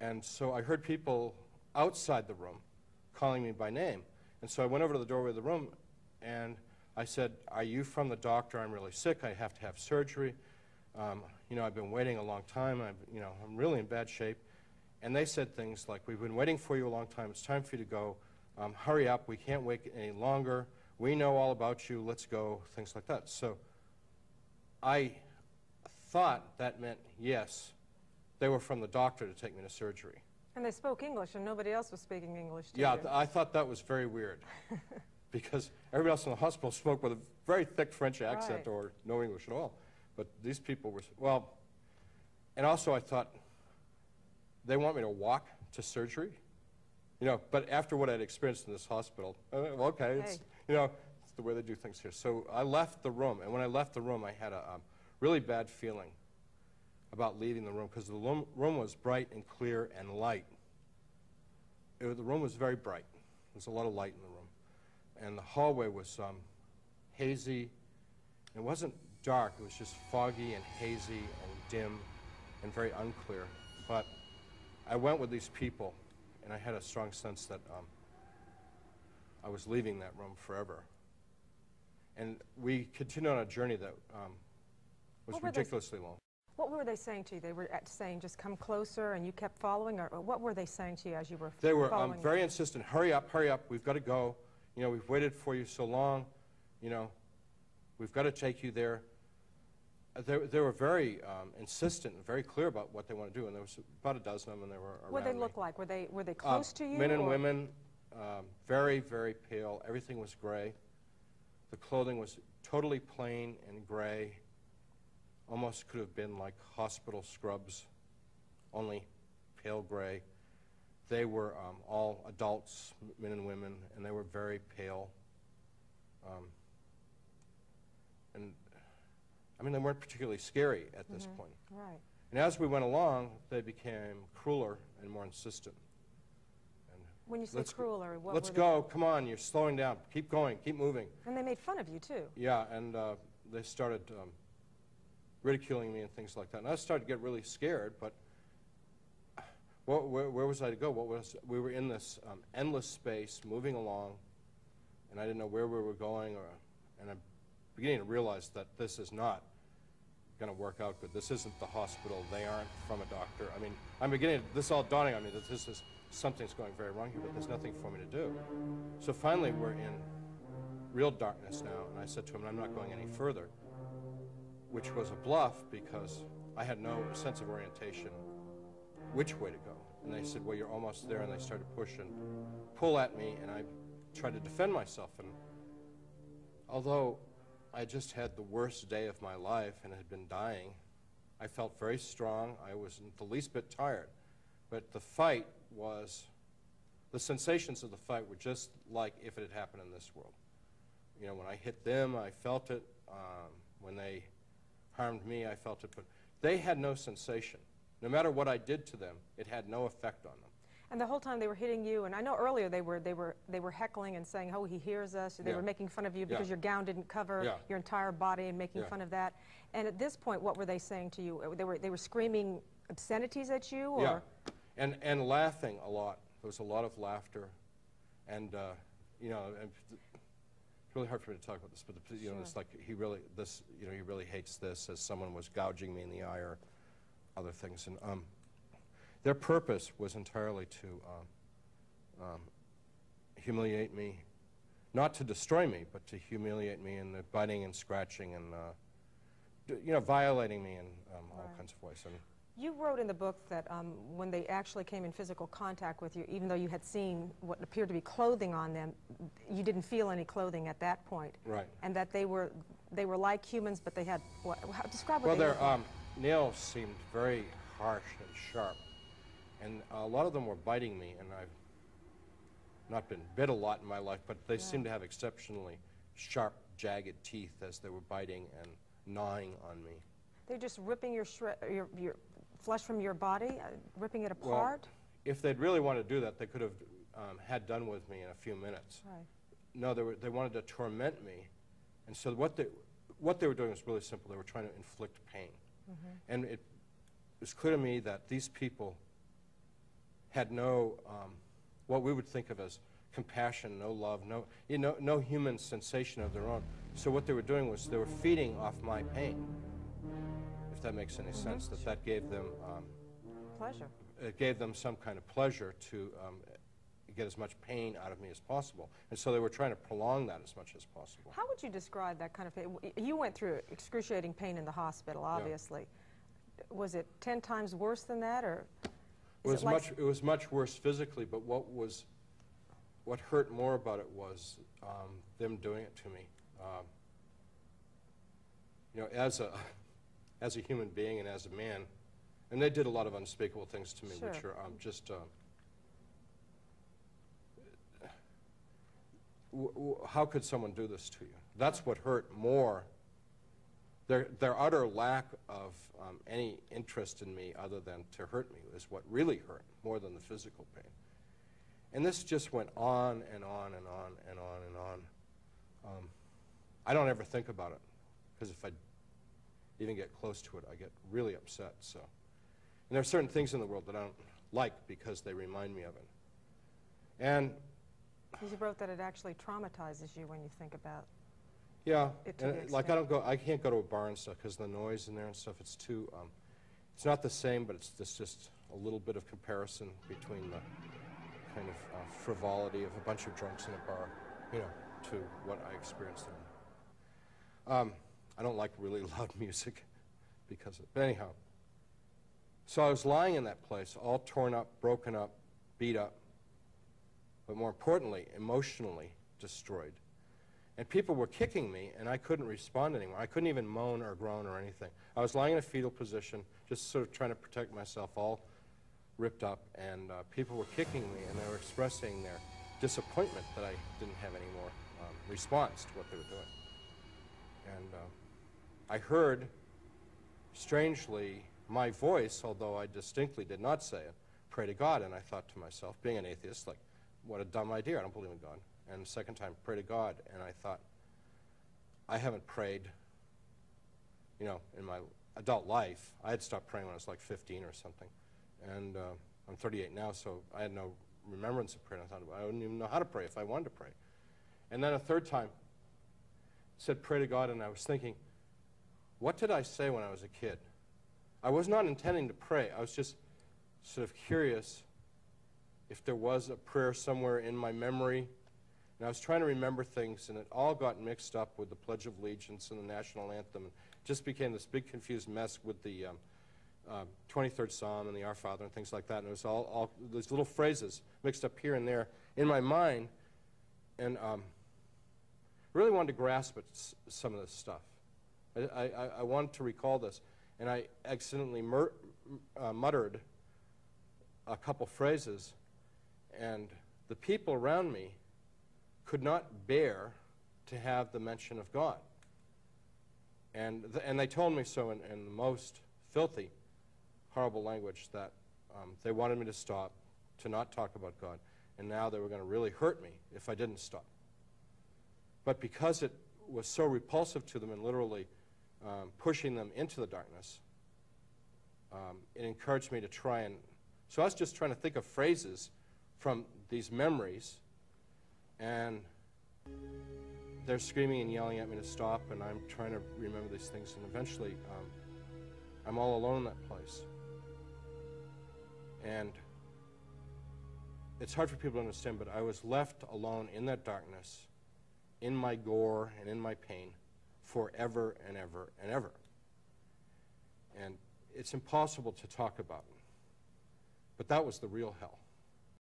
And so I heard people outside the room calling me by name. And so I went over to the doorway of the room, and I said, "Are you from the doctor? I'm really sick. I have to have surgery. You know, I've been waiting a long time. I'm really in bad shape." And they said things like, "We've been waiting for you a long time. It's time for you to go. Hurry up. We can't wait any longer. We know all about you. Let's go," things like that. So I thought that meant, yes, they were from the doctor to take me to surgery. And they spoke English, and nobody else was speaking English to Yeah, you. I thought that was very weird, because everybody else in the hospital spoke with a very thick French accent, Right. or no English at all. But these people were, well, and also I thought, they want me to walk to surgery? You know, but after what I'd experienced in this hospital, okay, it's, you know, it's the way they do things here. So I left the room, and when I left the room, I had a really bad feeling about leaving the room, because the room was bright and clear and light. The room was very bright. There was a lot of light in the room. And the hallway was hazy. It wasn't dark. It was just foggy and hazy and dim and very unclear. But I went with these people, and I had a strong sense that I was leaving that room forever. And we continued on a journey that was ridiculously long. What were they saying to you? They were saying, just come closer, and you kept following? Or what were they saying to you as you were They were following very insistent. Hurry up, we've got to go. You know, we've waited for you so long. You know, we've got to take you there. They were very insistent and very clear about what they want to do, and there was about a dozen of them, and they were around What did they look like? Were they close to you? Men and women, very, very pale. Everything was gray. The clothing was totally plain and gray. Almost could have been like hospital scrubs, only pale gray. They were all adults, men and women, and they were very pale. And I mean, they weren't particularly scary at this point. Right. And as we went along, they became crueler and more insistent. And when you say crueler, what let's were go, come on, you're slowing down, keep going, keep moving. And they made fun of you, too. Yeah, and they started ridiculing me and things like that. And I started to get really scared, but where was I to go? We were in this endless space, moving along, and I didn't know where we were going, and I'm beginning to realize that this is not going to work out good. This isn't the hospital. They aren't from a doctor. I mean, I'm beginning, this is all dawning on me that this is, something's going very wrong here, but there's nothing for me to do. So finally, we're in real darkness now, and I said to him, I'm not going any further, which was a bluff, because I had no sense of orientation which way to go. And they said, well, you're almost there, and they started to push and pull at me, and I tried to defend myself. And although I just had the worst day of my life and had been dying, I felt very strong. I wasn't the least bit tired. But the fight was, the sensations of the fight were just like if it had happened in this world. You know, when I hit them, I felt it. When they harmed me, I felt it. But they had no sensation. No matter what I did to them, it had no effect on them. And the whole time they were hitting you, and I know earlier they were heckling and saying, "Oh, he hears us." They were making fun of you because your gown didn't cover your entire body, and making fun of that. And at this point, what were they saying to you? They were screaming obscenities at you, or and laughing a lot. There was a lot of laughter, and you know, it's really hard for me to talk about this, but you know, it's like he really hates this, as someone was gouging me in the eye or other things. And their purpose was entirely to humiliate me, not to destroy me, but to humiliate me in the biting and scratching and you know, violating me in all kinds of ways. And you wrote in the book that when they actually came in physical contact with you, even though you had seen what appeared to be clothing on them, you didn't feel any clothing at that point. Right. And that they were like humans, but they had what? Describe what well, they their looked like. nails seemed very harsh and sharp, and a lot of them were biting me. And I've not been bit a lot in my life, but they seemed to have exceptionally sharp, jagged teeth as they were biting and gnawing on me. They're just ripping your flesh from your body, ripping it apart? Well, if they'd really wanted to do that, they could have had done with me in a few minutes. Right. No, they wanted to torment me. And so what they were doing was really simple. They were trying to inflict pain. And it was clear to me that these people had no, what we would think of as compassion, no love, no human sensation of their own. So what they were doing was they were feeding off my pain, if that makes any sense, that gave them pleasure. It gave them some kind of pleasure to get as much pain out of me as possible. And so they were trying to prolong that as much as possible. How would you describe that kind of pain? You went through excruciating pain in the hospital, obviously. Yeah. Was it 10 times worse than that, or? It was much worse physically, but what hurt more about it was them doing it to me. You know, as a human being and as a man, and they did a lot of unspeakable things to me, sure. which are just. How could someone do this to you? That's what hurt more. Their utter lack of any interest in me other than to hurt me is what really hurt, more than the physical pain. And this just went on and on and on and on and on. I don't ever think about it, because if I even get close to it, I get really upset. So, and there are certain things in the world that I don't like because they remind me of it. And you wrote that it actually traumatizes you when you think about yeah, it. And like I can't go to a bar and stuff because the noise in there and stuff. It's too. It's not the same, but it's just a little bit of comparison between the kind of frivolity of a bunch of drunks in a bar, you know, to what I experienced there. I don't like really loud music because of it. But anyhow, so I was lying in that place, all torn up, broken up, beat up, but more importantly, emotionally destroyed. And people were kicking me, and I couldn't respond anymore. I couldn't even moan or groan or anything. I was lying in a fetal position, just sort of trying to protect myself, all ripped up, and people were kicking me, and they were expressing their disappointment that I didn't have any more response to what they were doing. And I heard, strangely, my voice, although I distinctly did not say it, pray to God. And I thought to myself, being an atheist, like, what a dumb idea. I don't believe in God. And the second time, pray to God. And I thought, I haven't prayed, you know, in my adult life. I had stopped praying when I was like 15 or something. And I'm 38 now, so I had no remembrance of prayer. I wouldn't even know how to pray if I wanted to pray. And then a third time, said pray to God, and I was thinking, what did I say when I was a kid? I was not intending to pray. I was just sort of curious if there was a prayer somewhere in my memory. And I was trying to remember things, and it all got mixed up with the Pledge of Allegiance and the National Anthem. It just became this big confused mess with the 23rd Psalm and the Our Father and things like that. And it was all these little phrases mixed up here and there in my mind. And really wanted to grasp at some of this stuff. I wanted to recall this. And I accidentally muttered a couple phrases. And the people around me could not bear to have the mention of God. And they told me so in the most filthy, horrible language that they wanted me to stop, to not talk about God. And now they were going to really hurt me if I didn't stop. But because it was so repulsive to them and literally pushing them into the darkness, it encouraged me to try and... So I was just trying to think of phrases from these memories, and they're screaming and yelling at me to stop, and I'm trying to remember these things, and eventually I'm all alone in that place. And it's hard for people to understand, but I was left alone in that darkness, in my gore and in my pain, forever and ever and ever. And it's impossible to talk about. But that was the real hell.